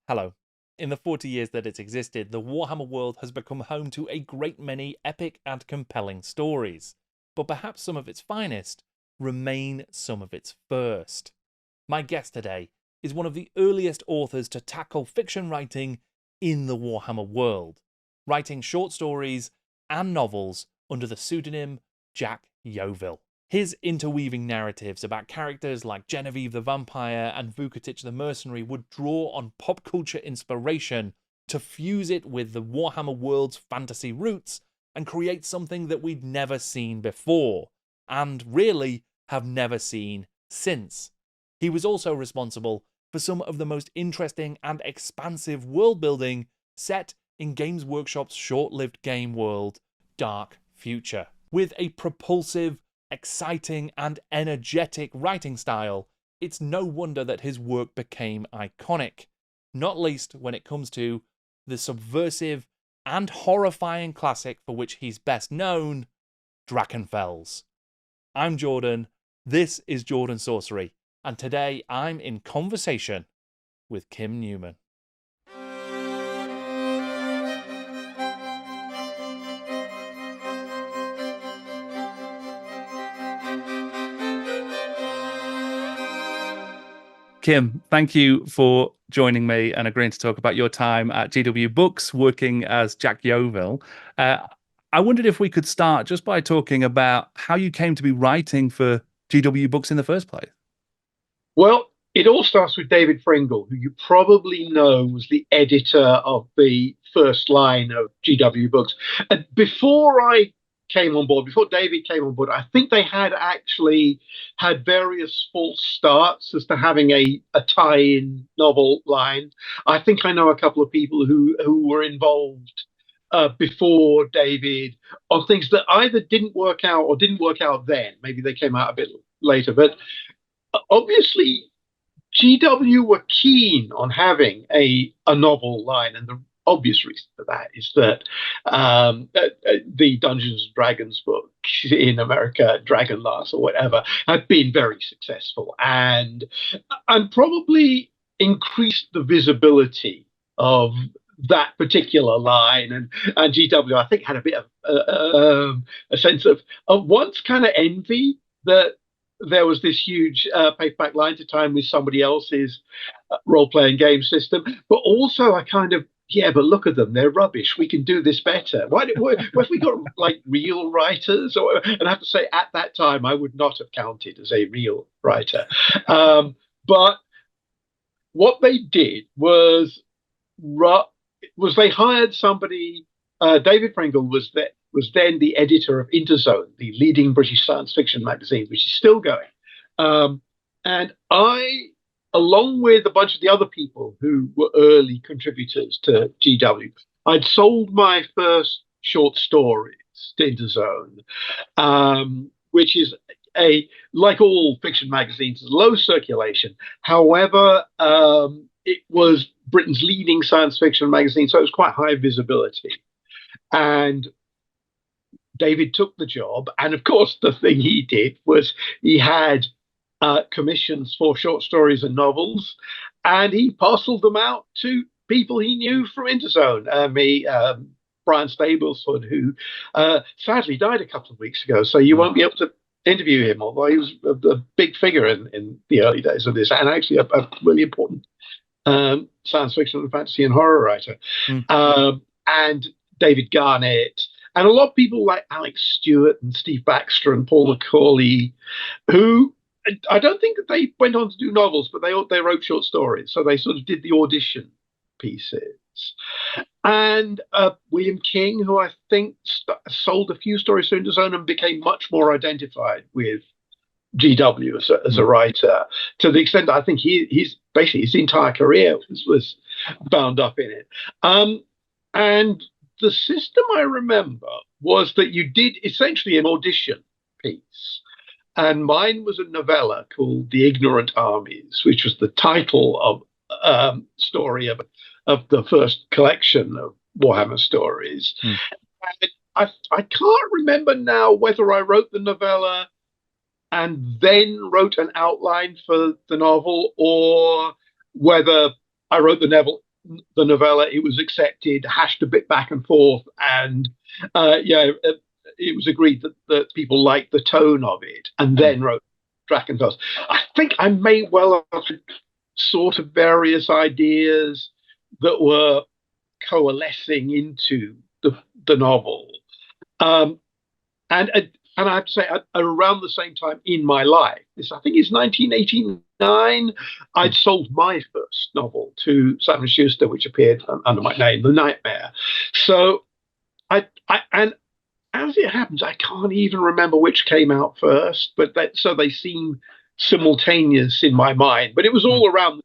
Hello. In the 40 years that it's existed, the Warhammer world has become home to a great many epic and compelling stories. But perhaps some of its finest remain some of its first. My guest today is one of the earliest authors to tackle fiction writing in the Warhammer world, writing short stories and novels under the pseudonym Jack Yeovil. His interweaving narratives about characters like Genevieve the Vampire and Vukotic the Mercenary would draw on pop culture inspiration to fuse it with the Warhammer world's fantasy roots and create something that we'd never seen before, and really have never seen since. He was also responsible for some of the most interesting and expansive world building set in Games Workshop's short-lived game world, Dark Future. With a propulsive, exciting and energetic writing style, it's no wonder that his work became iconic, not least when it comes to the subversive and horrifying classic for which he's best known, Drachenfels. I'm Jordan, this is Jordan Sorcery, and today I'm in conversation with Kim Newman. Kim, thank you for joining me and agreeing to talk about your time at GW Books, working as Jack Yeovil. I wondered if we could start just by talking about how you came to be writing for GW Books in the first place. Well, it all starts with David Fringle, who you probably know was the editor of the first line of GW Books. And before David came on board, I think they had actually had various false starts as to having a tie-in novel line. I think I know a couple of people who were involved before David on things that either didn't work out or didn't work out then. Maybe they came out a bit later, but obviously GW were keen on having a novel line, and the obvious reason for that is that the Dungeons and Dragons book in America, Dragonlance or whatever, had been very successful and probably increased the visibility of that particular line, and GW I think had a bit of a sense of once kind of envy that there was this huge paperback line to time with somebody else's role-playing game system, but also a kind of, yeah, but look at them, they're rubbish, we can do this better. What if we got like real writers? And I have to say, at that time I would not have counted as a real writer, but what they did was they hired somebody. David Pringle was then the editor of Interzone, the leading British science fiction magazine, which is still going. And I, along with a bunch of the other people who were early contributors to GW, I'd sold my first short stories to Interzone, which is like all fiction magazines, low circulation. However, it was Britain's leading science fiction magazine, so it was quite high visibility. And David took the job, and of course the thing he did was he had commissions for short stories and novels, and he parceled them out to people he knew from Interzone. Brian Stableford, who sadly died a couple of weeks ago, so you won't be able to interview him, although he was a big figure in the early days of this, and actually a really important science fiction and fantasy and horror writer. And David Garnett, and a lot of people like Alex Stewart and Steve Baxter and Paul McCauley, who I don't think that they went on to do novels, but they wrote short stories. So they sort of did the audition pieces. And William King, who I think sold a few stories to Interzone and became much more identified with GW as a writer, to the extent that I think he's basically his entire career was bound up in it. And the system I remember was that you did essentially an audition piece. And mine was a novella called The Ignorant Armies, which was the title of story of the first collection of Warhammer stories. And I can't remember now whether I wrote the novella and then wrote an outline for the novel, or whether I wrote the the novella, it was accepted, hashed a bit back and forth, and it was agreed that people liked the tone of it, and then wrote Drachenfels. I think I may well have sort of various ideas that were coalescing into the novel. And I have to say, around the same time in my life, I think it's 1989, I'd sold my first novel to Simon Schuster, which appeared under my name, The Nightmare. So and as it happens, I can't even remember which came out first, but so they seem simultaneous in my mind. But it was all around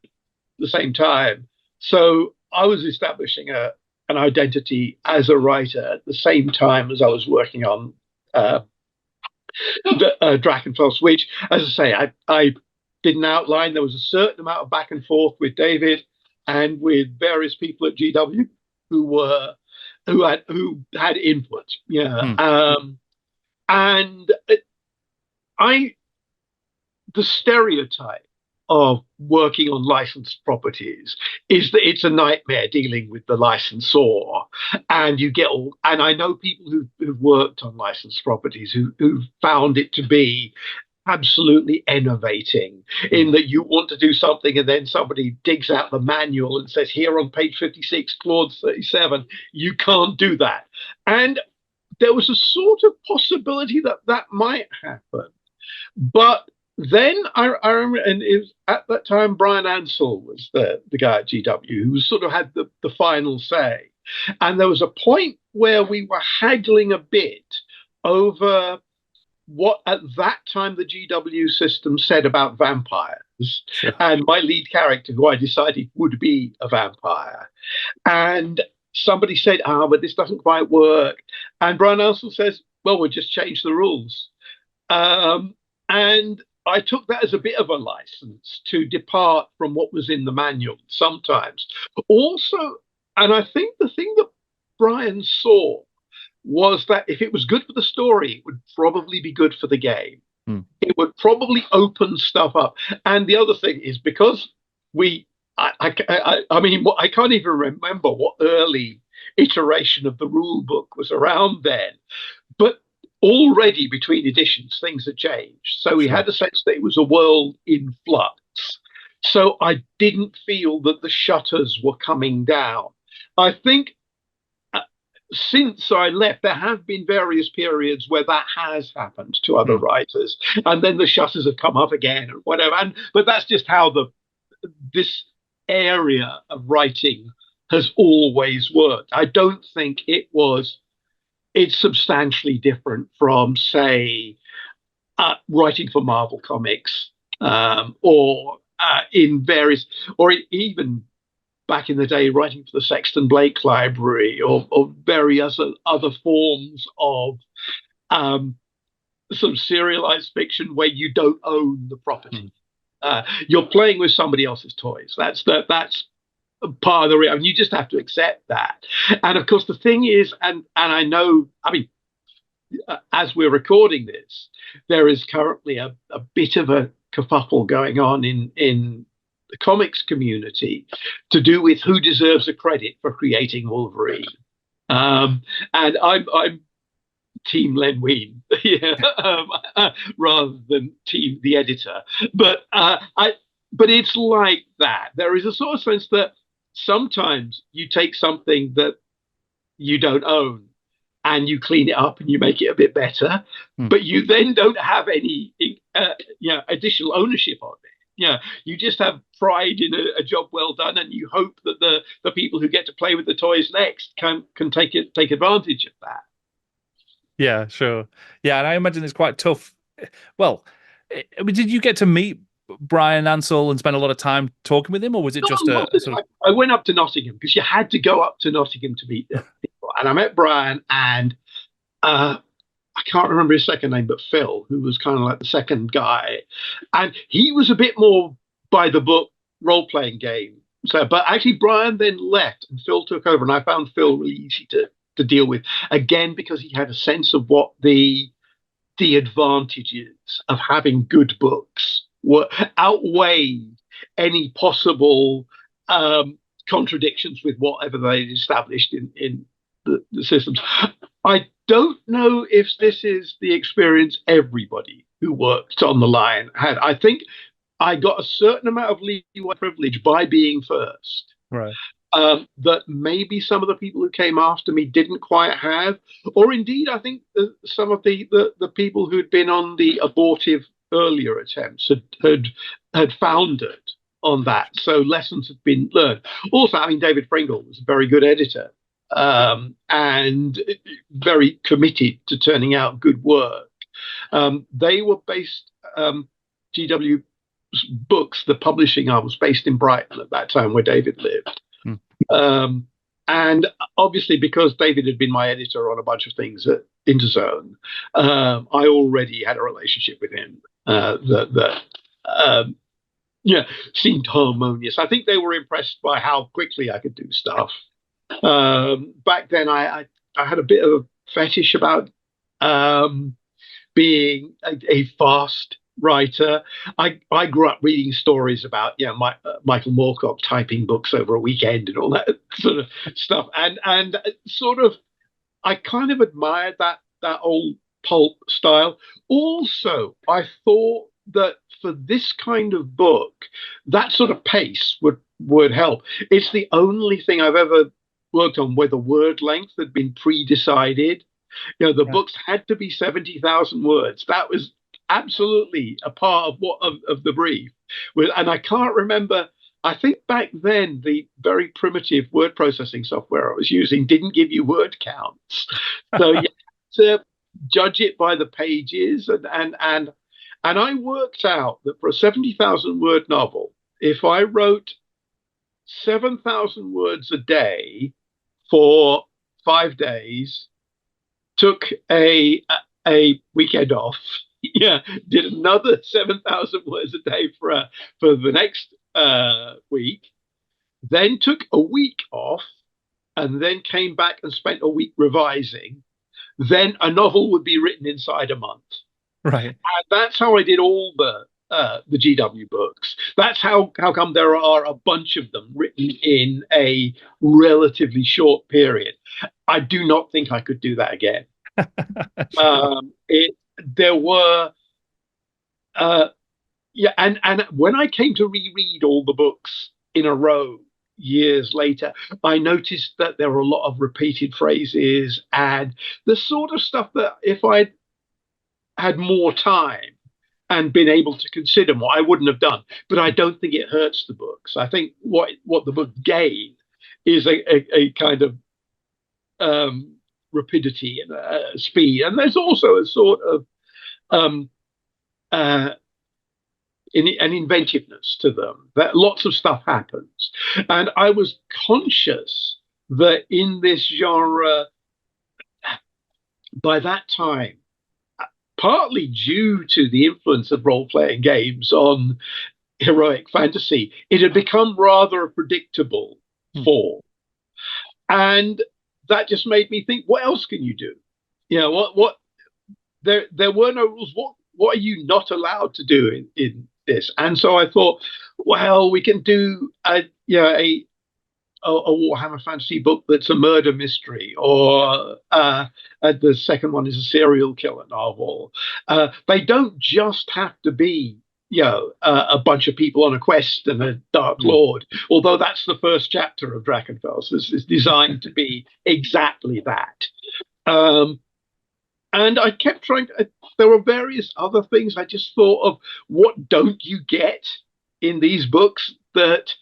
the same time. So I was establishing an identity as a writer at the same time as I was working on Drachenfels, which, as I say, I did an outline. There was a certain amount of back and forth with David and with various people at GW who had input. And the stereotype of working on licensed properties is that it's a nightmare dealing with the licensor, and and I know people who've worked on licensed properties who found it to be absolutely enervating, in that you want to do something and then somebody digs out the manual and says, here on page 56, clause 37, you can't do that. And there was a sort of possibility that might happen. But then I remember, and it was at that time, Brian Ansell was the guy at GW who sort of had the final say. And there was a point where we were haggling a bit over what at that time the GW system said about vampires. Sure. And my lead character, who I decided would be a vampire. And somebody said, but this doesn't quite work. And Brian Ansell says, well, we'll just change the rules. And I took that as a bit of a license to depart from what was in the manual sometimes. Also, and I think the thing that Brian saw was that if it was good for the story, it would probably be good for the game. It would probably open stuff up. And the other thing is, because I mean, I can't even remember what early iteration of the rule book was around then, but already between editions, things had changed. So we had a sense that it was a world in flux. So I didn't feel that the shutters were coming down. I think since I left, there have been various periods where that has happened to other writers, and then the shutters have come up again or whatever. But that's just how this area of writing has always worked. I don't think it's substantially different from, say, writing for Marvel Comics, or in various, or even back in the day, writing for the Sexton Blake Library, or various other forms of sort of serialized fiction where you don't own the property. You're playing with somebody else's toys. That's part of the reality. You just have to accept that. And of course, the thing is, and I know, I mean, as we're recording this, there is currently a bit of a kerfuffle going on in the comics community to do with who deserves the credit for creating Wolverine. And I'm Team Len Wein, rather than Team the editor. But it's like that. There is a sort of sense that sometimes you take something that you don't own and you clean it up and you make it a bit better, but you then don't have any additional ownership of it. You just have pride in a job well done, and you hope that the people who get to play with the toys next can take advantage of that. Yeah, sure. Yeah, and I imagine it's quite tough. Well, did you get to meet Brian Ansell and spend a lot of time talking with him, or was it just I went up to Nottingham because you had to go up to Nottingham to meet people, and I met Brian, and I can't remember his second name, but Phil, who was kind of like the second guy, and he was a bit more by the book role-playing game. So, but actually, Brian then left, and Phil took over, and I found Phil really easy to deal with, again, because he had a sense of what the advantages of having good books were, outweighed any possible contradictions with whatever they established in the systems. I don't know if this is the experience everybody who worked on the line had. I think I got a certain amount of leeway privilege by being first. Right. That maybe some of the people who came after me didn't quite have, or indeed, I think some of the people who'd been on the abortive earlier attempts had foundered on that. So lessons had been learned. Also, I mean, David Pringle was a very good editor and very committed to turning out good work. They were based, GW Books, the publishing arm, was based in Brighton at that time where David lived. And obviously, because David had been my editor on a bunch of things at Interzone, I already had a relationship with him that seemed harmonious. I think they were impressed by how quickly I could do stuff. Back then, I had a bit of a fetish about being a fast writer. I grew up reading stories about Michael Moorcock typing books over a weekend and all that sort of stuff, and sort of I kind of admired that old pulp style. Also, I thought that for this kind of book, that sort of pace would help. It's the only thing I've ever worked on where the word length had been pre-decided. The books had to be 70,000 words. That was absolutely a part of the brief. And I can't remember. I think back then the very primitive word processing software I was using didn't give you word counts, so you had to judge it by the pages. And I worked out that for a 70,000 word novel, if I wrote 7,000 words a day for 5 days, took a weekend off, did another 7,000 words a day for the next week, then took a week off, and then came back and spent a week revising, then a novel would be written inside a month. Right. And that's how I did all the GW books. That's how come there are a bunch of them written in a relatively short period. I do not think I could do that again. There were and when I came to reread all the books in a row years later, I noticed that there were a lot of repeated phrases and the sort of stuff that if I'd had more time and been able to consider more, I wouldn't have done. But I don't think it hurts the books. I think what the book gained is a kind of rapidity and speed. And there's also a sort of an inventiveness to them, that lots of stuff happens. And I was conscious that in this genre, by that time, partly due to the influence of role-playing games on heroic fantasy, it had become rather a predictable form. And that just made me think, what else can you do? What there were no rules. What are you not allowed to do in this? And so I thought, well, we can do a Warhammer Fantasy book that's a murder mystery, or the second one is a serial killer novel. They don't just have to be a bunch of people on a quest and a Dark Lord, although that's the first chapter of Drachenfels. It's designed to be exactly that. And I kept trying to, there were various other things. I just thought of what don't you get in these books that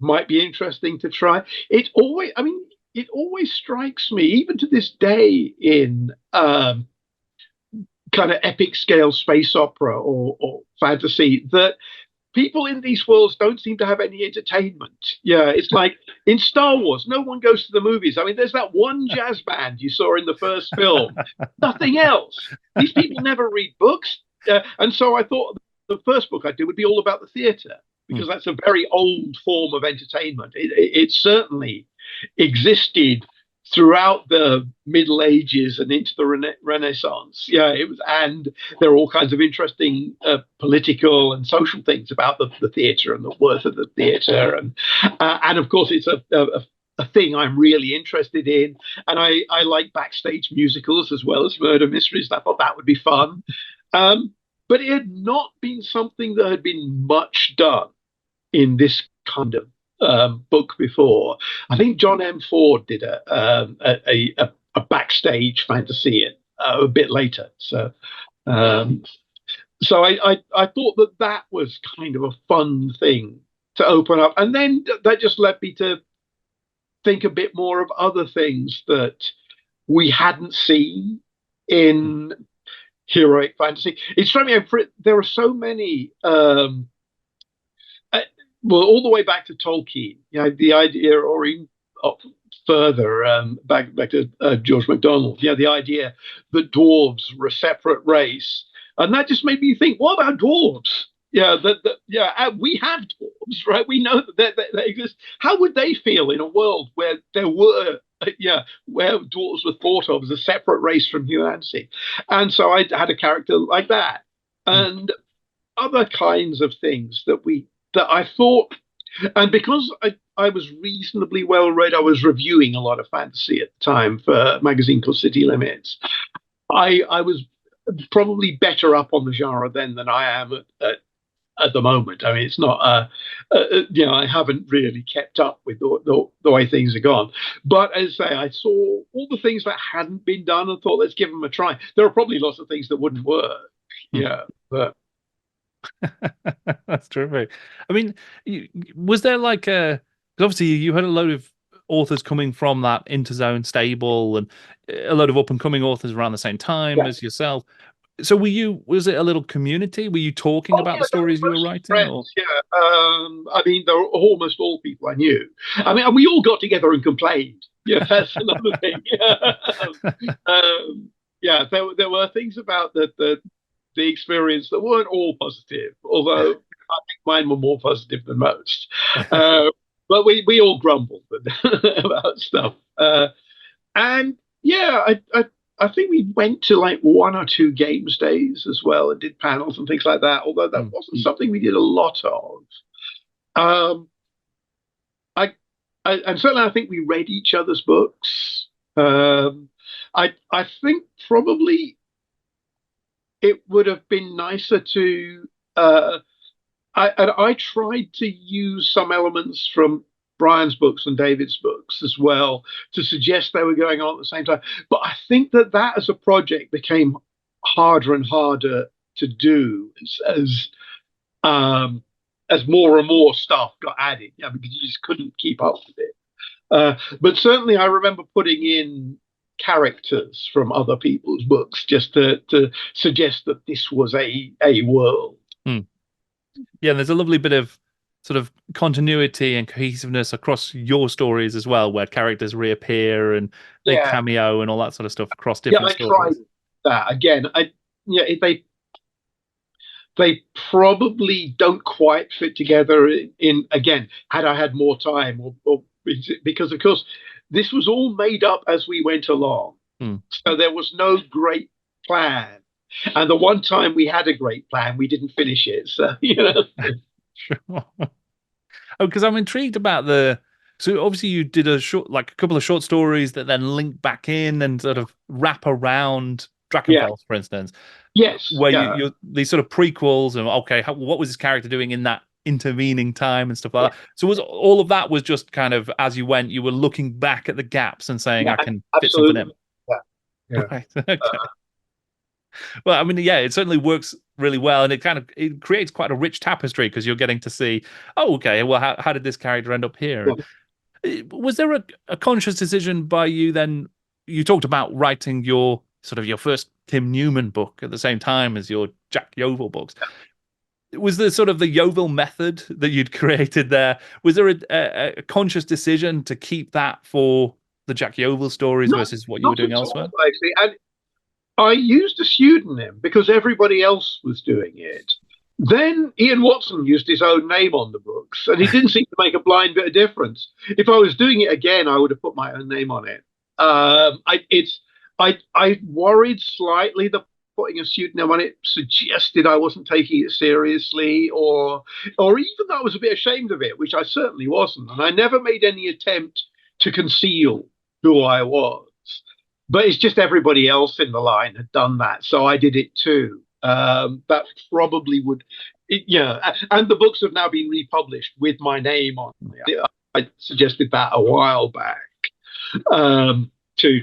might be interesting to try. It always strikes me, even to this day, in kind of epic scale space opera or fantasy, that people in these worlds don't seem to have any entertainment. It's like in Star Wars, no one goes to the movies. I mean, there's that one jazz band you saw in the first film, nothing else. These people never read books. And so I thought the first book I'd do would be all about the theatre, because that's a very old form of entertainment. It certainly existed throughout the Middle Ages and into the Renaissance. Yeah, it was, and there are all kinds of interesting political and social things about the theatre and the worth of the theatre, and of course it's a thing I'm really interested in, and I like backstage musicals as well as murder mysteries. I thought that would be fun, but it had not been something that had been much done in this kind of book before. I think John M. Ford did a backstage fantasy a bit later. Um, so I thought that was kind of a fun thing to open up, and then that just led me to think a bit more of other things that we hadn't seen in heroic fantasy. It struck me there are so many. Well, all the way back to Tolkien, the idea, or even further back to George MacDonald, the idea that dwarves were a separate race, and that just made me think, what about dwarves? We have dwarves, right? We know that they exist. How would they feel in a world where there were, where dwarves were thought of as a separate race from humanity? And so I had a character like that, and other kinds of things that I thought, and because I was reasonably well read, I was reviewing a lot of fantasy at the time for a magazine called City Limits. I was probably better up on the genre then than I am at the moment. I mean, it's not, I haven't really kept up with the way things are gone. But as I say, I saw all the things that hadn't been done and thought, let's give them a try. There are probably lots of things that wouldn't work. But. That's terrific. I mean, was there like because obviously you had a load of authors coming from that Interzone stable and a load of up and coming authors around the same time as yourself. So was it a little community? Were you talking about the stories you were writing? Friends, I mean, they're almost all people I knew. I mean, we all got together and complained. Yeah, that's another thing. There were things about the experience that weren't all positive, although I think mine were more positive than most. But we all grumbled about stuff. And I think we went to like 1 or 2 games days as well and did panels and things like that, although that wasn't something we did a lot of. And certainly I think we read each other's books. I think probably it would have been nicer to. I tried to use some elements from Brian's books and David's books as well to suggest they were going on at the same time. But I think that as a project became harder and harder to do as more and more stuff got added, because you just couldn't keep up with it. But certainly I remember putting in characters from other people's books just to suggest that this was a world. Yeah, there's a lovely bit of sort of continuity and cohesiveness across your stories as well, where characters reappear and they cameo and all that sort of stuff across different stories. Tried that again. They probably don't quite fit together in again. Had I had more time, or because of course this was all made up as we went along, so there was no great plan. And the one time we had a great plan, we didn't finish it. So Sure. Oh, because I'm intrigued about so obviously you did a couple of short stories that then link back in and sort of wrap around Drachenfels, for instance. Yes. Where you these sort of prequels and what was this character doing in that intervening time and stuff like that. So was all of that was just kind of as you went, you were looking back at the gaps and saying, I can fit something in. Yeah. Right. Okay. Well, I mean, it certainly works really well, and it creates quite a rich tapestry because you're getting to see, well, how did this character end up here? Was there a conscious decision by you then? You talked about writing your first Tim Newman book at the same time as your Jack Yeovil books. Was there sort of the Yeovil method that you'd created there? Was there a conscious decision to keep that for the Jack Yeovil stories versus what you were doing elsewhere? Actually. And I used a pseudonym because everybody else was doing it. Then Ian Watson used his own name on the books, and it didn't seem to make a blind bit of difference. If I was doing it again, I would have put my own name on it. I worried slightly that putting a pseudonym on it suggested I wasn't taking it seriously, or even though I was a bit ashamed of it, which I certainly wasn't, and I never made any attempt to conceal who I was. But it's just everybody else in the line had done that, so I did it too. That probably would, yeah. And the books have now been republished with my name on it. I suggested that a while back. To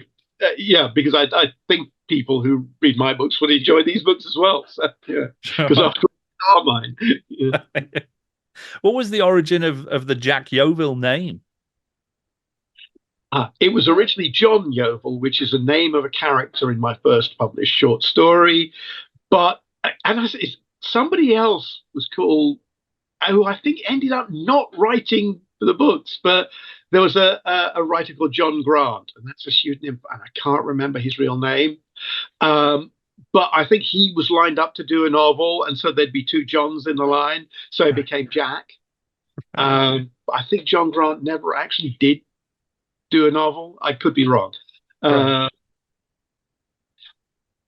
yeah, because I think people who read my books would enjoy these books as well. So yeah, because after all, are mine. Yeah. What was the origin of the Jack Yeovil name? It was originally John Yeovil, which is the name of a character in my first published short story. But somebody else was called, who I think ended up not writing for the books, but there was a writer called John Grant, and that's a pseudonym, and I can't remember his real name. But I think he was lined up to do a novel, and so there'd be two Johns in the line, so it became Jack. I think John Grant never actually did do a novel. I could be wrong.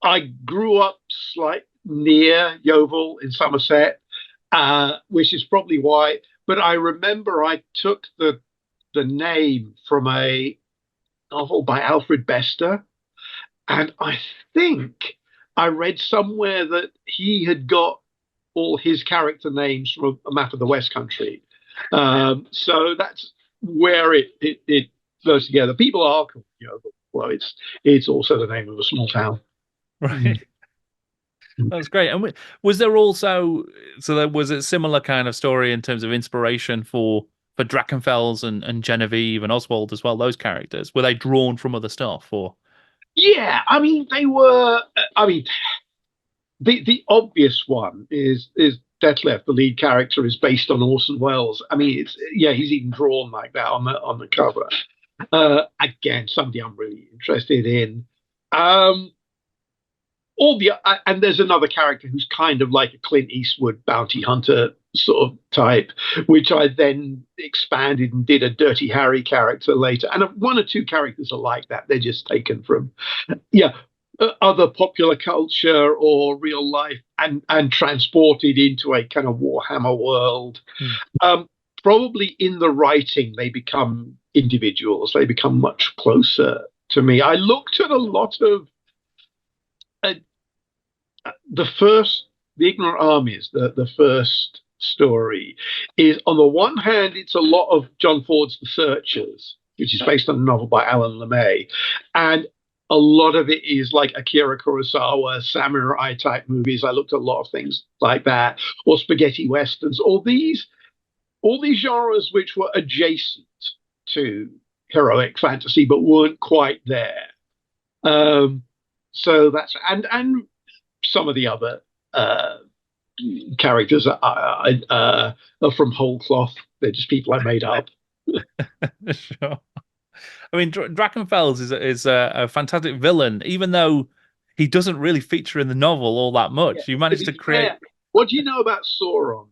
I grew up near Yeovil in Somerset, which is probably why. But I remember I took the name from a novel by Alfred Bester, and I think I read somewhere that he had got all his character names from a map of the West Country. So that's where it goes together. People are called Yeovil. Well, it's also the name of a small town. Right. That's great. And was there also, so there was a similar kind of story in terms of inspiration for Drachenfels and Genevieve and Oswald as well, those characters? Were they drawn from other stuff, or? Yeah, I mean, they were, I mean, the obvious one is Detlef, the lead character, is based on Orson Welles. I mean, he's even drawn like that on the cover. Again, somebody I'm really interested in. And there's another character who's kind of like a Clint Eastwood bounty hunter sort of type, which I then expanded and did a Dirty Harry character later. And one or two characters are like that. They're just taken from, other popular culture or real life and transported into a kind of Warhammer world. Probably in the writing, they become individuals. They become much closer to me. I looked at a lot of the Ignorant Armies, the first story, is on the one hand, it's a lot of John Ford's The Searchers, which is based on a novel by Alan LeMay. And a lot of it is like Akira Kurosawa, samurai type movies. I looked at a lot of things like that, or spaghetti westerns, all these genres which were adjacent to heroic fantasy but weren't quite there. So that's and some of the other characters are from whole cloth. They're just people I made up. Sure. I mean, Drachenfels is a fantastic villain, even though he doesn't really feature in the novel all that much. You managed to create. Yeah. What do you know about Sauron?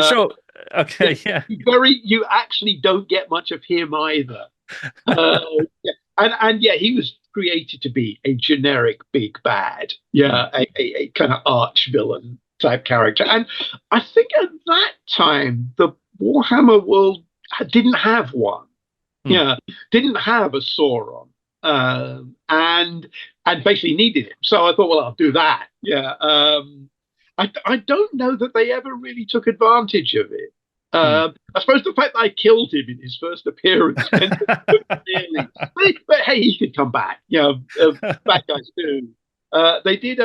Sure. Okay. Yeah. You actually don't get much of him either. And he was created to be a generic big bad. Yeah, a kind of arch villain type character. And I think at that time the Warhammer world didn't have one. Yeah, didn't have a Sauron, and basically needed him. So I thought, well, I'll do that. Yeah, I don't know that they ever really took advantage of it. I suppose the fact that I killed him in his first appearance, really. But hey, he could come back. Bad guys do. They did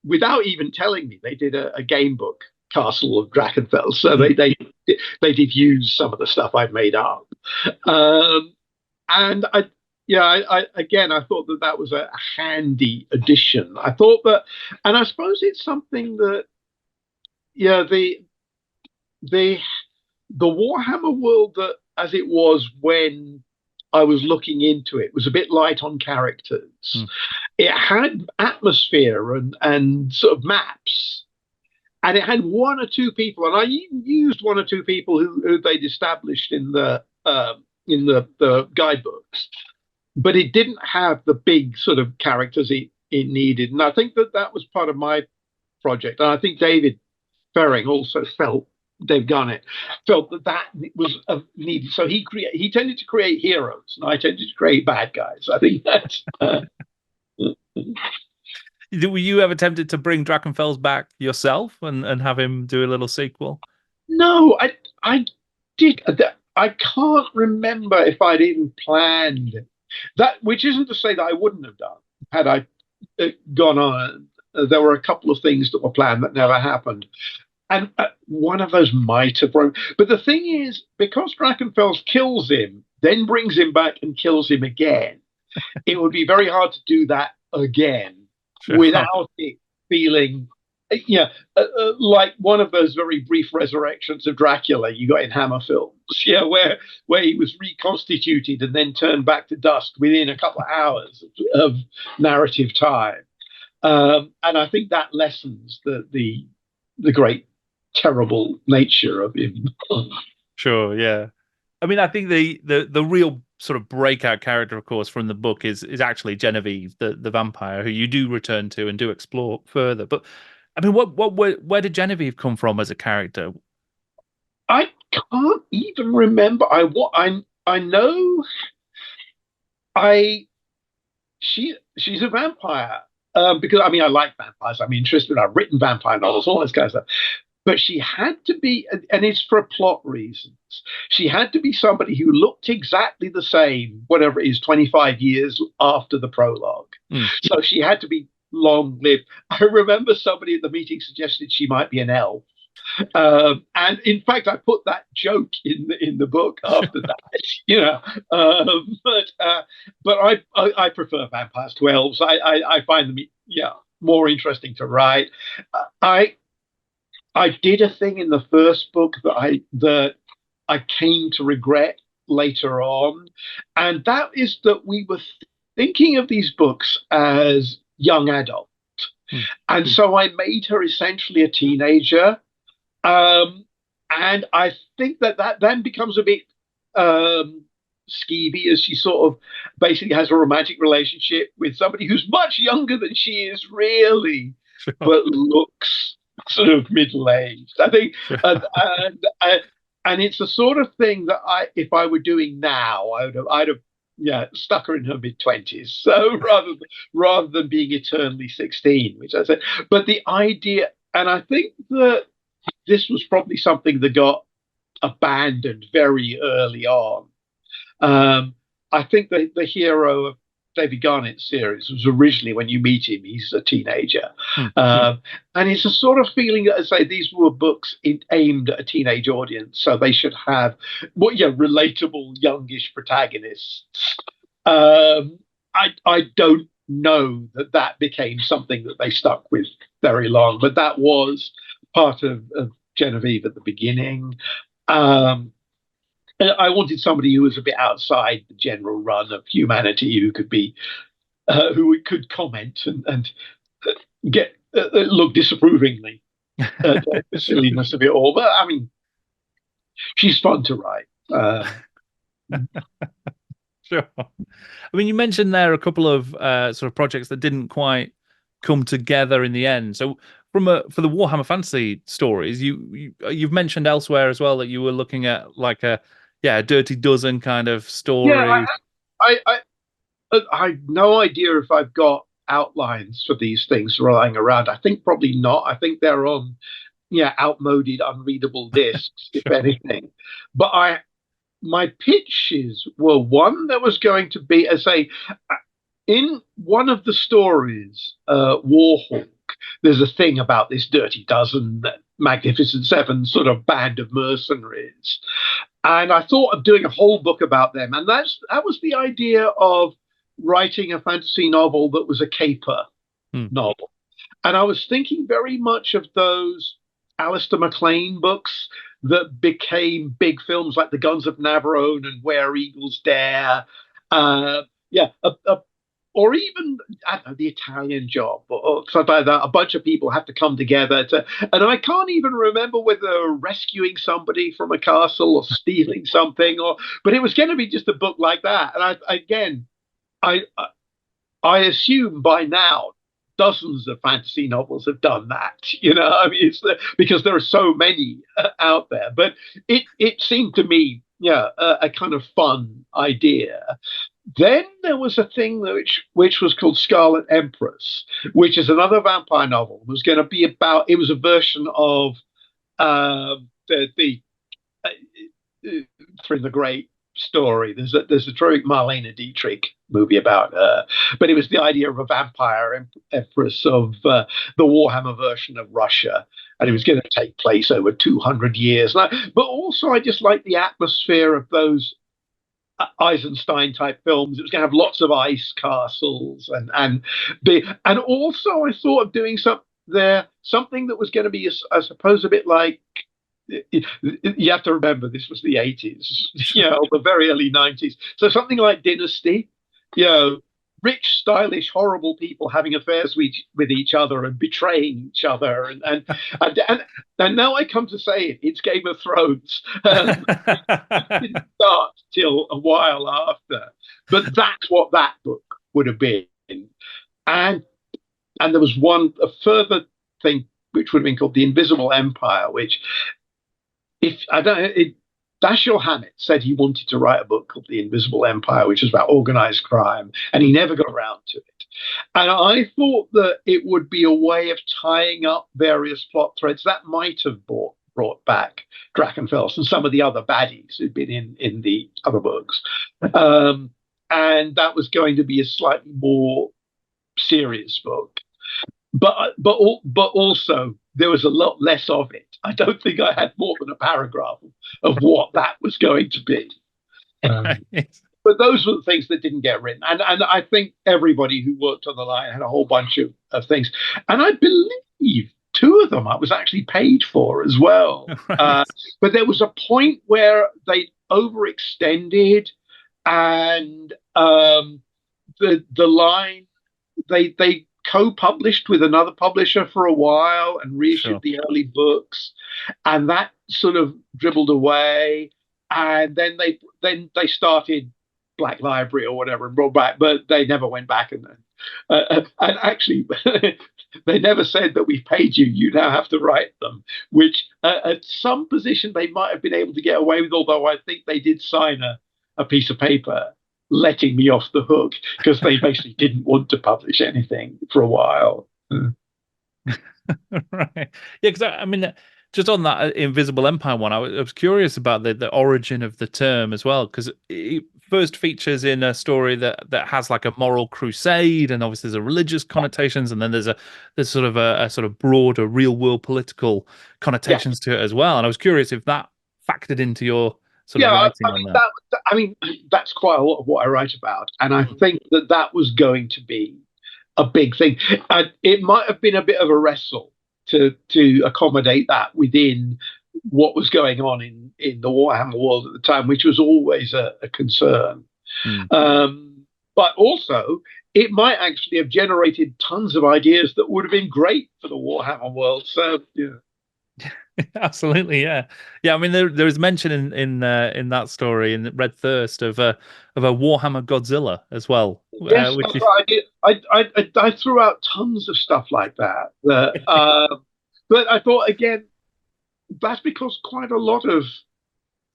without even telling me, they did a game book, Castle of Drachenfels. So they did use some of the stuff I'd made up. And I thought that was a handy addition. I thought that, and I suppose it's something that, the Warhammer world that as it was when I was looking into it was a bit light on characters. It had atmosphere and sort of maps, and it had one or two people, and I even used one or two people who they'd established in the the guidebooks, but it didn't have the big sort of characters it needed. And I think that was part of my project. And I think David Ferring also Dave Garnett felt that was needed. So he tended to create heroes, and I tended to create bad guys. I think that's. Were you ever tempted to bring Drachenfels back yourself and have him do a little sequel? No, I did. I can't remember if I'd even planned that, which isn't to say that I wouldn't have done had I gone on. There were a couple of things that were planned that never happened. And one of those might have broken. But the thing is, because Drachenfels kills him, then brings him back and kills him again, it would be very hard to do that again without it feeling, like one of those very brief resurrections of Dracula you got in Hammer films, where he was reconstituted and then turned back to dust within a couple of hours of narrative time. And I think that lessens the great terrible nature of him. Sure, yeah. I mean, I think the real sort of breakout character, of course, from the book is actually Genevieve, the vampire, who you do return to and do explore further. But I mean, where did Genevieve come from as a character? I can't even remember. I know she's a vampire. Because I mean, I like vampires. I'm interested. I've written vampire novels, all this kind of stuff. But she had to be, and it's for plot reasons, she had to be somebody who looked exactly the same, whatever it is, 25 years after the prologue. So she had to be long lived. I remember somebody at the meeting suggested she might be an elf. And in fact, I put that joke in the book after that, but I prefer vampires to elves. I find them, more interesting to write. I did a thing in the first book that I came to regret later on, and that is that we were thinking of these books as young adult, and so I made her essentially a teenager. And I think that then becomes a bit skeevy, as she sort of basically has a romantic relationship with somebody who's much younger than she is, really, but looks sort of middle-aged. I think, and it's the sort of thing that if I were doing now, I'd have stuck her in her mid-20s. So rather than being eternally 16, which I said, but the idea, and I think that this was probably something that got abandoned very early on. I think the hero of David Garnett's series was originally, when you meet him, he's a teenager. And it's a sort of feeling that, I say, these were books aimed at a teenage audience, so they should have relatable youngish protagonists. I don't know that became something that they stuck with very long, but that was part of Genevieve at the beginning. I wanted somebody who was a bit outside the general run of humanity, who could be, who could comment and get look disapprovingly at the silliness of it all. But I mean, she's fun to write. Sure. I mean, you mentioned there a couple of sort of projects that didn't quite come together in the end. So for the Warhammer Fantasy stories, you've mentioned elsewhere as well that you were looking at like a Dirty Dozen kind of story. Yeah, I've no idea if I've got outlines for these things lying around. I think probably not. I think they're on outmoded, unreadable discs, if anything. But my pitches were one that was going to be, as in one of the stories, Warhawk, there's a thing about this Dirty Dozen, Magnificent Seven sort of band of mercenaries. And I thought of doing a whole book about them. And that was the idea of writing a fantasy novel that was a caper novel. And I was thinking very much of those Alistair MacLean books that became big films like The Guns of Navarone and Where Eagles Dare. A or even I don't know, the Italian Job, or something like that. A bunch of people have to come together to, and I can't even remember whether they were rescuing somebody from a castle or stealing something, but it was going to be just a book like that. And I I assume by now dozens of fantasy novels have done that. I mean, because there are so many out there. But it seemed to me, yeah, a kind of fun idea. Then there was a thing which was called Scarlet Empress, which is another vampire novel. It was going to be about. It was a version of the Through the Great story. There's a terrific Marlene Dietrich movie about her, but it was the idea of a vampire empress of the Warhammer version of Russia, and it was going to take place over 200 years. But also, I just like the atmosphere of those Eisenstein type films. It was going to have lots of ice castles and also I thought of doing something that was going to be, I suppose, a bit like. You have to remember this was the 80s, the very early 90s. So something like Dynasty, rich, stylish, horrible people having affairs with each other and betraying each other. And now I come to say it's Game of Thrones. It didn't start till a while after. But that's what that book would have been. And there was a further thing which would have been called The Invisible Empire, which if I don't Dashiell Hammett said he wanted to write a book called The Invisible Empire, which is about organized crime, and he never got around to it. And I thought that it would be a way of tying up various plot threads that might have brought back Drachenfels and some of the other baddies who'd been in the other books. And that was going to be a slightly more serious book. But also there was a lot less of it. I don't think I had more than a paragraph of what that was going to be. But those were the things that didn't get written. And I think everybody who worked on the line had a whole bunch of things. And I believe two of them I was actually paid for as well. Right. But there was a point where they overextended, and the line they co-published with another publisher for a while and reissued the early books, and that sort of dribbled away. And then they started Black Library or whatever and brought back, but they never went back. And actually, they never said that we paid you. You now have to write them, which at some position they might have been able to get away with. Although I think they did sign a piece of paper letting me off the hook because they basically didn't want to publish anything for a while. Right. Yeah, because I mean, just on that Invisible Empire one, I was curious about the origin of the term as well, because it first features in a story that has like a moral crusade, and obviously there's a religious connotations, and then there's sort of a sort of broader real world political connotations to it as well. And I was curious if that factored into your sort of writing on that. I mean, that's quite a lot of what I write about, and I think that was going to be a big thing. It might have been a bit of a wrestle to accommodate that within what was going on in the Warhammer world at the time, which was always a concern. But also, it might actually have generated tons of ideas that would have been great for the Warhammer world. So, yeah. Absolutely, yeah. I mean, there is mention in that story in Red Thirst of a Warhammer Godzilla as well. Yes, which I threw out tons of stuff like that. But I thought, again, that's because quite a lot of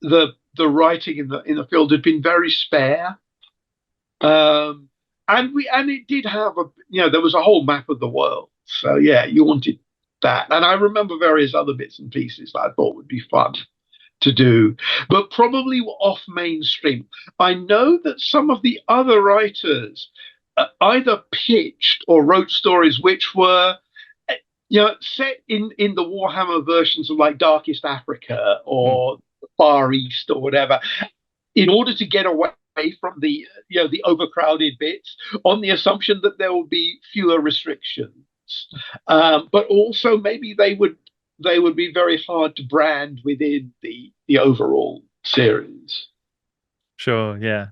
the writing in the field had been very spare, and it did have there was a whole map of the world. So yeah, you wanted that. And I remember various other bits and pieces that I thought would be fun to do, but probably off mainstream. I know that some of the other writers either pitched or wrote stories which were set in the Warhammer versions of like Darkest Africa or Far East or whatever, in order to get away from the overcrowded bits, on the assumption that there will be fewer restrictions. But also maybe they would be very hard to brand within the overall series. Sure, yeah.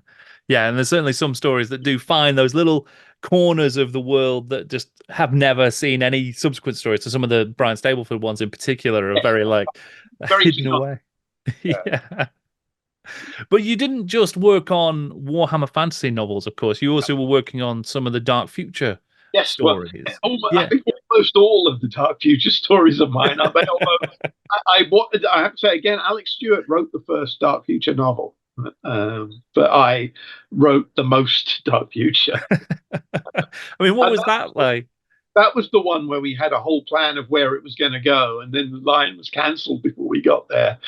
Yeah, and there's certainly some stories that do find those little corners of the world that just have never seen any subsequent stories. So some of the Brian Stableford ones in particular are very like Very hidden keen on away. that. Yeah. But you didn't just work on Warhammer Fantasy novels, of course. You also were working on some of the Dark Future Yes, well, stories. I Yeah. think almost all of the Dark Future stories of mine are they. Although I have to say again, Alex Stewart wrote the first Dark Future novel, but I wrote the most Dark Future. I mean, what And was that like? that was the one where we had a whole plan of where it was going to go, and then the line was cancelled before we got there.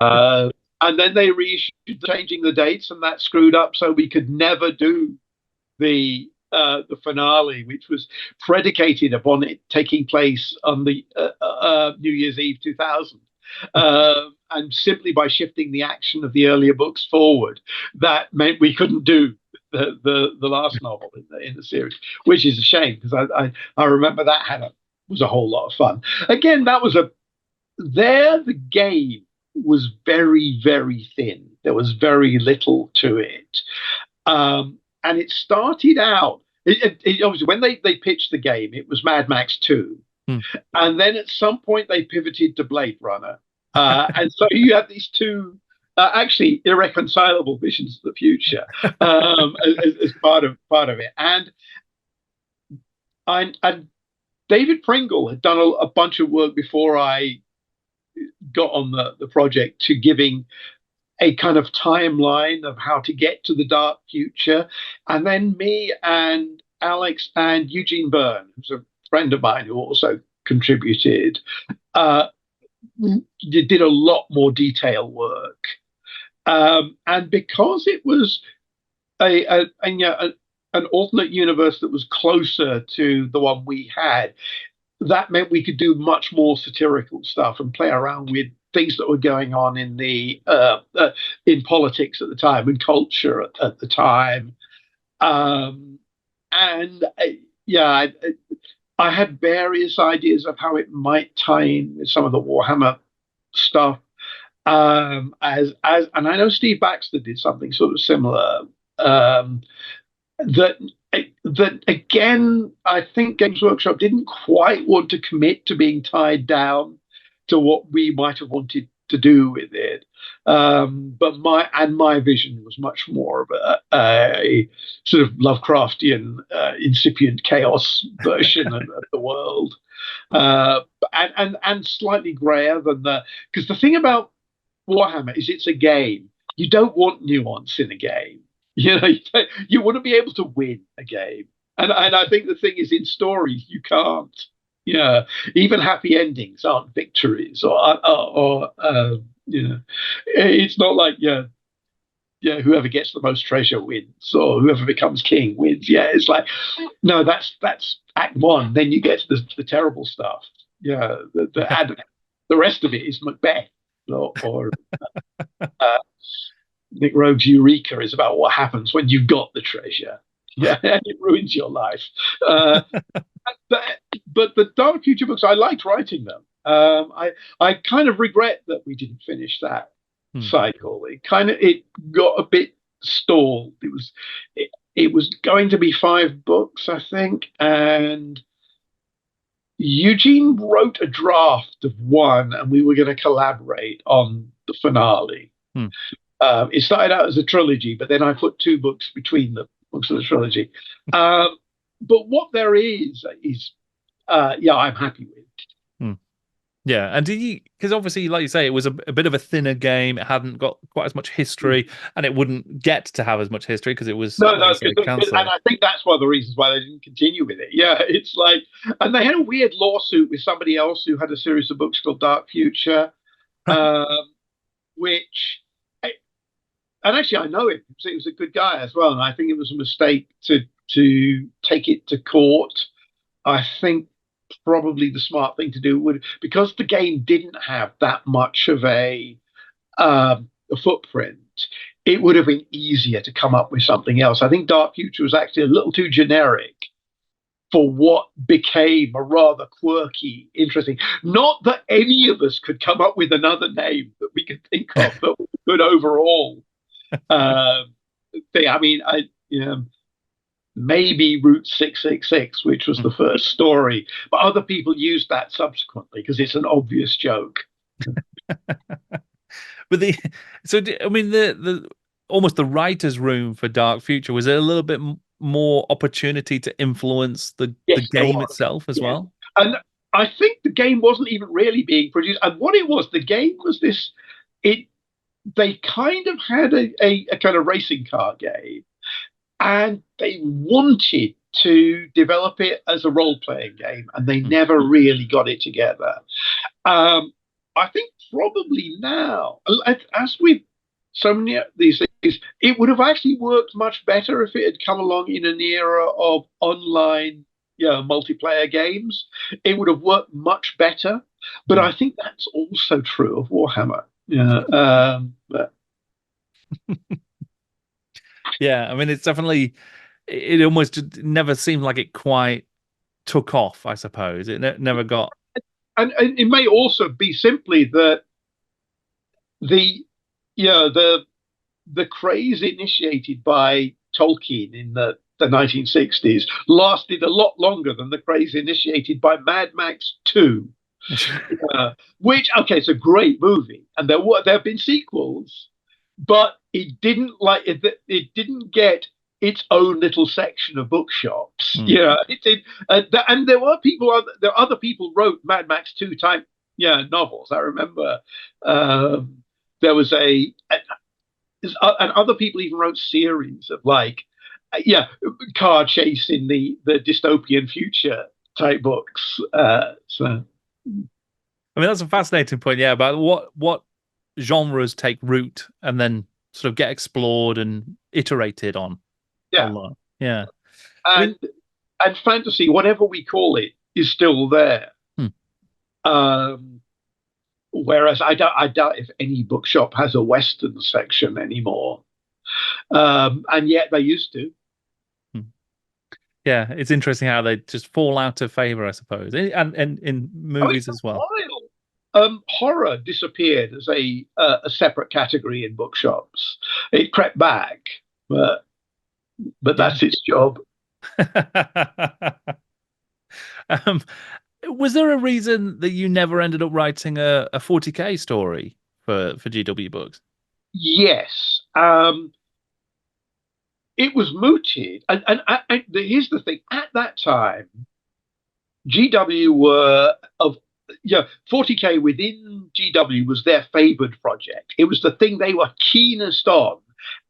Uh, and then they reissued, changing the dates, and that screwed up, so we could never do the finale, which was predicated upon it taking place on the New Year's Eve 2000. And simply by shifting the action of the earlier books forward, that meant we couldn't do the last novel in the series, which is a shame because I remember that was a whole lot of fun. Again, that was the game was very, very thin. There was very little to it. And it started out, obviously, when they pitched the game, it was Mad Max 2. Hmm. And then at some point, they pivoted to Blade Runner. And so you have these two actually irreconcilable visions of the future as part of it. And David Pringle had done a bunch of work before I got on the project to giving a kind of timeline of how to get to the dark future. And then me and Alex and Eugene Byrne, who's a friend of mine who also contributed, did a lot more detail work. And because it was an alternate universe that was closer to the one we had, that meant we could do much more satirical stuff and play around with things that were going on in in politics at the time and culture at the time. And yeah, I had various ideas of how it might tie in with some of the Warhammer stuff. As and I know Steve Baxter did something sort of similar. That that again, I think Games Workshop didn't quite want to commit to being tied down to what we might have wanted to do with it. But my vision was much more of a sort of Lovecraftian incipient chaos version of the world, and slightly grayer than because the thing about Warhammer is it's a game. You don't want nuance in a game. You want to be able to win a game, and I think the thing is in stories you can't. Yeah, even happy endings aren't victories, or it's not like whoever gets the most treasure wins, or whoever becomes king wins. Yeah, it's like no, that's Act One. Then you get to the terrible stuff. Yeah, the rest of it is Macbeth or Nick Rogue's Eureka is about what happens when you've got the treasure. Yeah, and it ruins your life. But the Dark Future books, I liked writing them. I kind of regret that we didn't finish that cycle. It got a bit stalled. It was going to be 5 books, I think, and Eugene wrote a draft of 1, and we were going to collaborate on the finale. It started out as a trilogy, but then I put 2 books between the books of the trilogy. But what there is, I'm happy with. Yeah, and because obviously, like you say, it was a bit of a thinner game. It hadn't got quite as much history, and it wouldn't get to have as much history because it was cancelled. And I think that's one of the reasons why they didn't continue with it. Yeah, it's like, and they had a weird lawsuit with somebody else who had a series of books called Dark Future, which. And actually, I know him. He was a good guy as well, and I think it was a mistake to take it to court. I think probably the smart thing to do would, because the game didn't have that much of a footprint, it would have been easier to come up with something else. I think Dark Future was actually a little too generic for what became a rather quirky, interesting. Not that any of us could come up with another name that we could think of that was good overall. thing. I mean, maybe Route 666, which was the first story, but other people used that subsequently because it's an obvious joke. But I mean, the almost the writer's room for Dark Future, was it a little bit more opportunity to influence the Yes, there game was. itself as Yeah. well? And I think the game wasn't even really being produced. And what it was, the game was this. It They kind of had a kind of racing car game, and they wanted to develop it as a role playing game, and they never really got it together. I think probably now, as with so many of these things, it would have actually worked much better if it had come along in an era of online, multiplayer games. It would have worked much better. But I think that's also true of Warhammer. Yeah. Yeah, I mean, it's definitely, it almost never seemed like it quite took off, I suppose. It never got. And it may also be simply that the the craze initiated by Tolkien in the 1960s lasted a lot longer than the craze initiated by Mad Max 2, which, okay, it's a great movie, and there have been sequels, but it didn't get its own little section of bookshops. It did, and there were other people wrote Mad Max 2 type novels. I remember there was and other people even wrote series of car chase in the dystopian future type books. So I mean, that's a fascinating point, yeah, about what genres take root and then sort of get explored and iterated on a yeah, lot. Yeah. and and fantasy, whatever we call it, is still there. Whereas I doubt if any bookshop has a Western section anymore, and yet they used to. Yeah, it's interesting how they just fall out of favor, I suppose, and in movies as well. Horror disappeared as a separate category in bookshops. It crept back, but that's its job. Was there a reason that you never ended up writing a 40K story for GW books? Yes. It was mooted. And here's the thing. At that time, GW were 40K within GW was their favored project. It was the thing they were keenest on.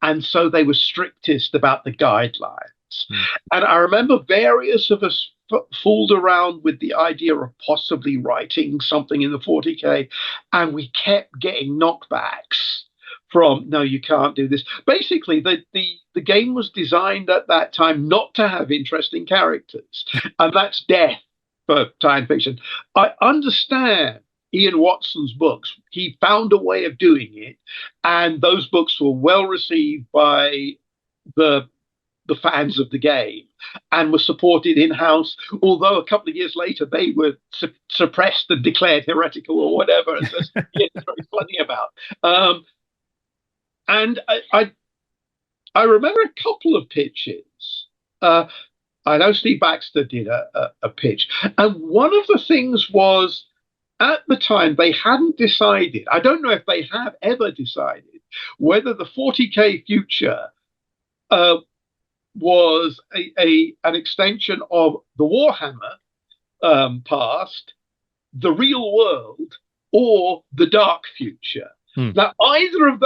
And so they were strictest about the guidelines. And I remember various of us fooled around with the idea of possibly writing something in the 40K, and we kept getting knockbacks from, no, you can't do this. Basically, the game was designed at that time not to have interesting characters, and that's death for science fiction. I understand Ian Watson's books. He found a way of doing it, and those books were well received by the fans of the game and were supported in-house, although a couple of years later they were suppressed and declared heretical or whatever. And it's very funny about. And I remember a couple of pitches. I know Steve Baxter did a pitch, and one of the things was, at the time, they hadn't decided. I don't know if they have ever decided whether the 40K future was an extension of the Warhammer past, the real world, or the dark future. Now, either of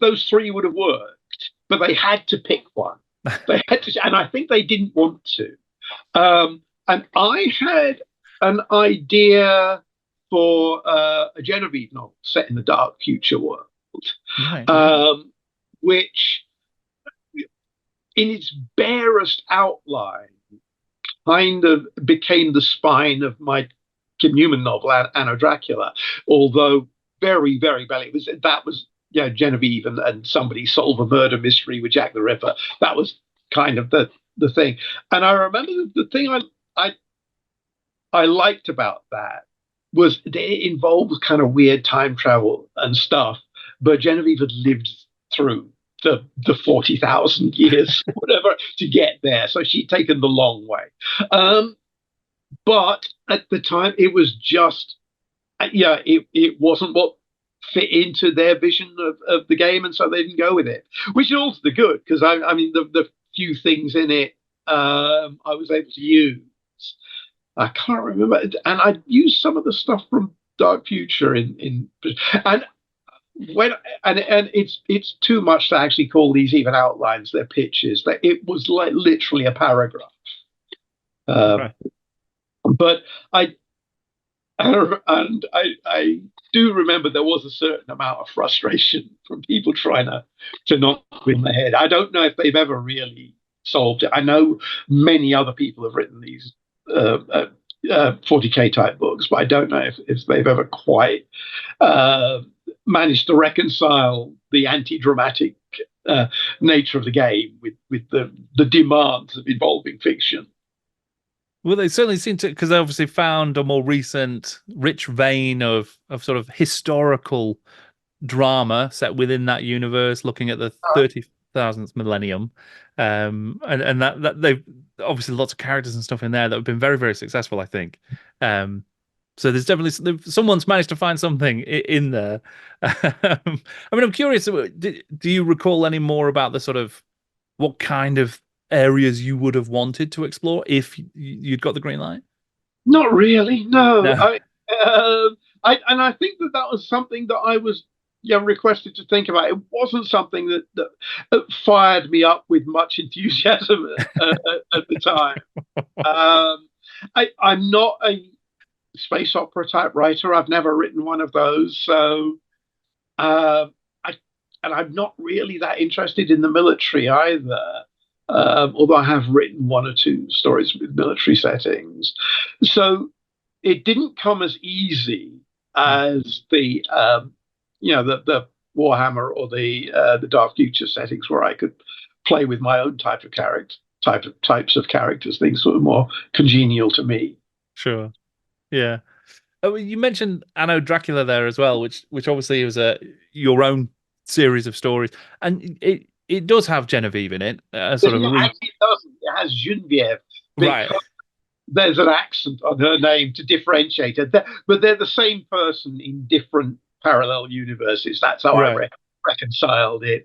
those three would have worked, but they had to pick one. They had to, and I think they didn't want to. And I had an idea for a Genevieve novel set in the dark future world, which, in its barest outline, kind of became the spine of my Kim Newman novel, Anno Dracula, although very, very badly. That was Genevieve and somebody solve a murder mystery with Jack the Ripper. That was kind of the thing. And I remember the thing I liked about that was it involved kind of weird time travel and stuff, but Genevieve had lived through the 40,000 years, whatever, to get there. So she'd taken the long way. But at the time, it was just, it wasn't what fit into their vision of the game, and so they didn't go with it, which is also the good, because I mean, the few things in it I was able to use. I can't remember, and I used some of the stuff from Dark Future and when and it's too much to actually call these even outlines. They're pitches. That it was like literally a paragraph. Right. But I do remember there was a certain amount of frustration from people trying to knock me in the head. I don't know if they've ever really solved it. I know many other people have written these 40k type books, but I don't know if they've ever quite managed to reconcile the anti-dramatic nature of the game with the demands of involving fiction. Well, they certainly seem to, because they obviously found a more recent, rich vein of sort of historical drama set within that universe, looking at the 30,000th millennium, and that they've obviously lots of characters and stuff in there that have been very, very successful, I think. So there's definitely someone's managed to find something in there. I mean, I'm curious. Do you recall any more about the sort of what kind of areas you would have wanted to explore if you'd got the green light? Not really, no. No. And I think that was something that I was requested to think about. It wasn't something that fired me up with much enthusiasm at the time. I'm not a space opera type writer. I've never written one of those, so I'm not really that interested in the military either. Although I have written one or two stories with military settings, so it didn't come as easy as the Warhammer or the Dark Future settings, where I could play with my own types of characters, things that were more congenial to me. Sure, yeah. Oh, you mentioned Anno Dracula there as well, which obviously was your own series of stories, and it does have Genevieve in it. Actually, it doesn't. It has Genevieve. Right. There's an accent on her name to differentiate her. But they're the same person in different parallel universes. That's how I reconciled it.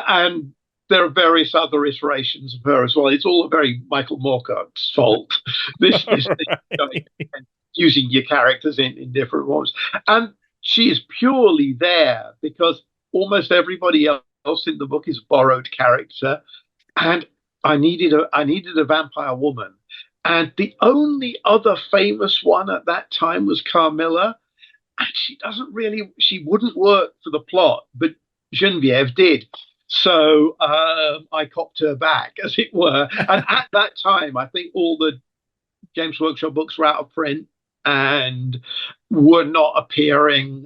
And there are various other iterations of her as well. It's all a very Michael Moorcock's fault. This thing, using your characters in different ones. And she is purely there because almost everybody else in the book is a borrowed character, and I needed a vampire woman, and the only other famous one at that time was Carmilla, and she wouldn't work for the plot, but Genevieve did, so I copped her back, as it were. And at that time, I think all the Games Workshop books were out of print and were not appearing,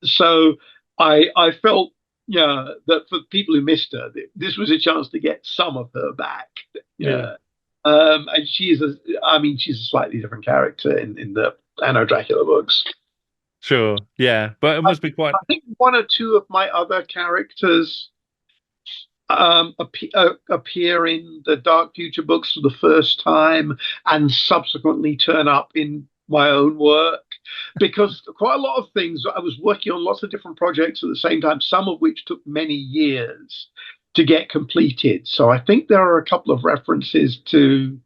so I felt that for people who missed her, this was a chance to get some of her back. And she's a slightly different character in the Anno Dracula books. Sure, yeah, but it must be quite. I think one or two of my other characters appear in the Dark Future books for the first time and subsequently turn up in my own work, because quite a lot of things, I was working on lots of different projects at the same time, some of which took many years to get completed. So I think there are a couple of references to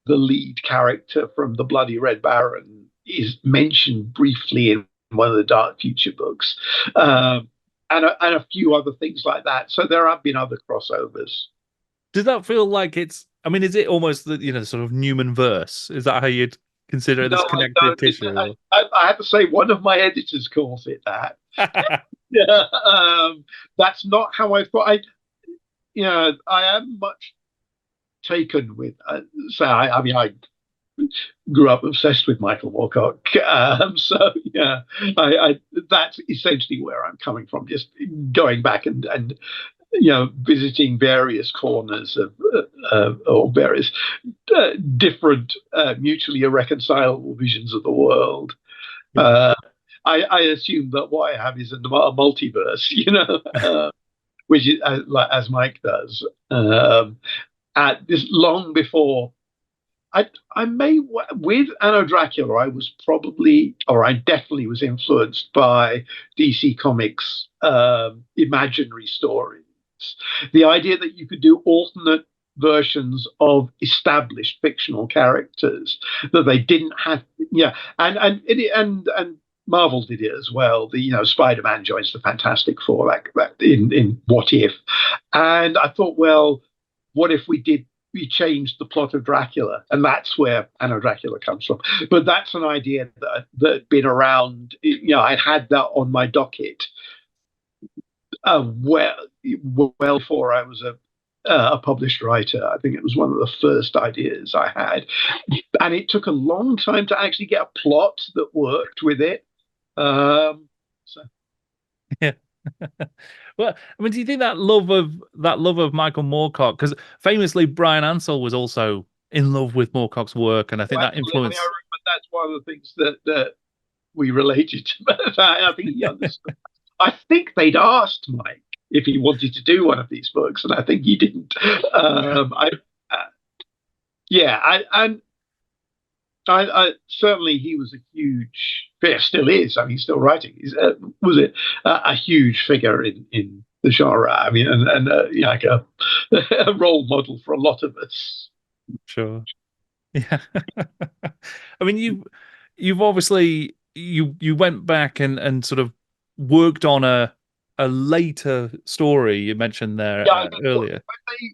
the lead character from The Bloody Red Baron is mentioned briefly in one of the Dark Future books, and a few other things like that. So there have been other crossovers. Does that feel like it's? I mean, is it almost the sort of Newman verse? Is that how you'd consider this connective tissue? I have to say, one of my editors calls it that. That's not how I thought. I am much taken with. I grew up obsessed with Michael Moorcock, so that's essentially where I'm coming from. Just going back and visiting various corners of or various different mutually irreconcilable visions of the world. I assume that what I have is a multiverse, which is like as Mike does. At this long before I may with Anno Dracula, I was probably, or I definitely was influenced by DC Comics imaginary stories. The idea that you could do alternate versions of established fictional characters that they didn't have, yeah, and Marvel did it as well. The Spider-Man joins the Fantastic Four like that in What If, and I thought, well, what if we changed the plot of Dracula, and that's where Anno Dracula comes from. But that's an idea that had been around. I'd had that on my docket well before I was a published writer. I think it was one of the first ideas I had, and it took a long time to actually get a plot that worked with it. So. Yeah. Well, I mean, do you think that love of Michael Moorcock, because famously Brian Ansell was also in love with Moorcock's work, and I think that influenced. That's one of the things that we related to. I think he understood. I think they'd asked Mike if he wanted to do one of these books, and I think he didn't. I certainly he was a huge figure, still is. I mean, he's still writing. He's was it a huge figure in the genre? I mean, and like a role model for a lot of us. Sure. Yeah. I mean, you've obviously you went back and sort of worked on a later story you mentioned there earlier.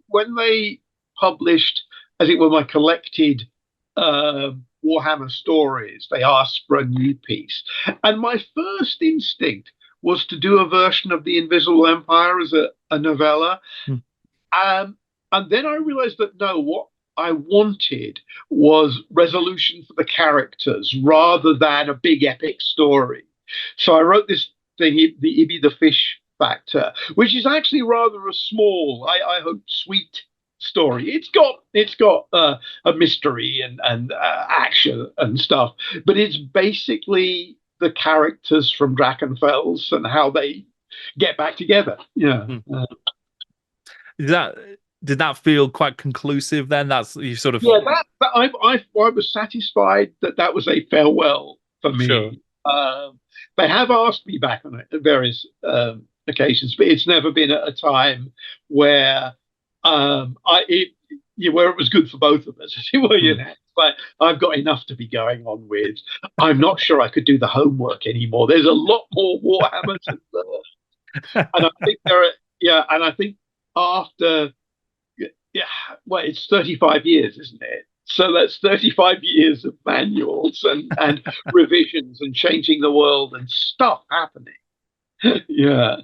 When they published, as it were, my collected Warhammer stories, they asked for a new piece, and my first instinct was to do a version of the Invisible Empire as a novella. And then I realized that no, what I wanted was resolution for the characters rather than a big epic story. So I wrote this thing, the Ibby the Fish Factor, which is actually rather a small, I hope, sweet story. It's got a mystery and action and stuff, but it's basically the characters from Drachenfels and how they get back together. Yeah. Did that feel quite conclusive then? That's you sort of. Yeah, I was satisfied that was a farewell for me. Sure. They have asked me back on it at various occasions, but it's never been at a time where where it was good for both of us. But I've got enough to be going on with. I'm not sure I could do the homework anymore. There's a lot more Warhammer to learn, and I think and I think after. Yeah, well, it's 35 years, isn't it? So that's 35 years of manuals and revisions and changing the world and stuff happening. Yeah.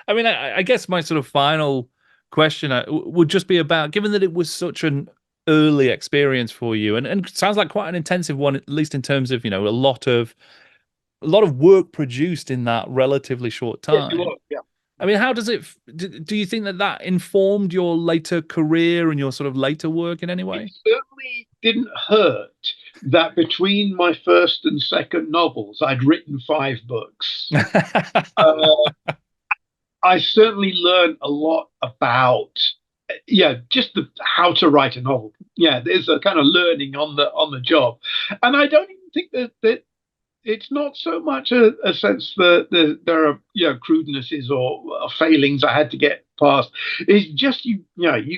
I mean, I guess my sort of final question would just be about, given that it was such an early experience for you, and sounds like quite an intensive one, at least in terms of, a lot of work produced in that relatively short time. Yeah. I mean, how does it? Do you think that informed your later career and your sort of later work in any way? It certainly didn't hurt that between my first and second novels, I'd written 5 books. I certainly learned a lot about, just how to write a novel. Yeah, there's a kind of learning on the job, and I don't even think that it's not so much a sense that there are crudenesses or failings I had to get past. It's just you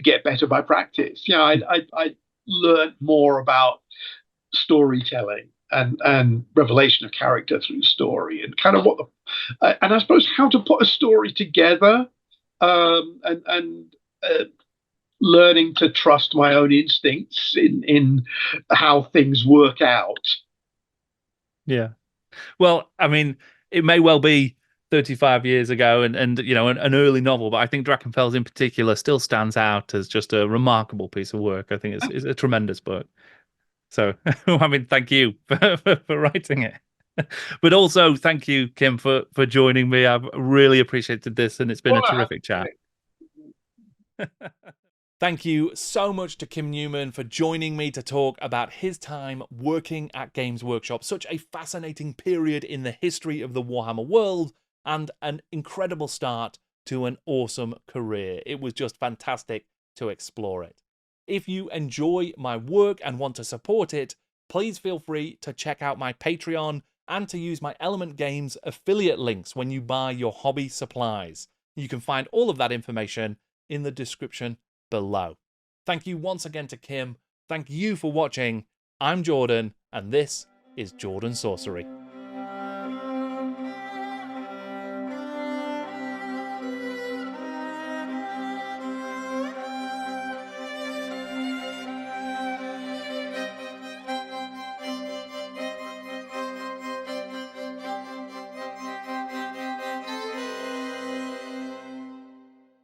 get better by practice. I learned more about storytelling and revelation of character through story and kind of and I suppose how to put a story together, and learning to trust my own instincts in how things work out. Yeah. Well, I mean, it may well be 35 years ago and an early novel, but I think Drachenfels in particular still stands out as just a remarkable piece of work. I think it's a tremendous book. So, I mean, thank you for writing it. But also thank you, Kim, for joining me. I've really appreciated this, and it's been a terrific chat. Thank you so much to Kim Newman for joining me to talk about his time working at Games Workshop, such a fascinating period in the history of the Warhammer world, and an incredible start to an awesome career. It was just fantastic to explore it. If you enjoy my work and want to support it, please feel free to check out my Patreon and to use my Element Games affiliate links when you buy your hobby supplies. You can find all of that information in the description below. Thank you once again to Kim. Thank you for watching. I'm Jordan, and this is Jordan Sorcery.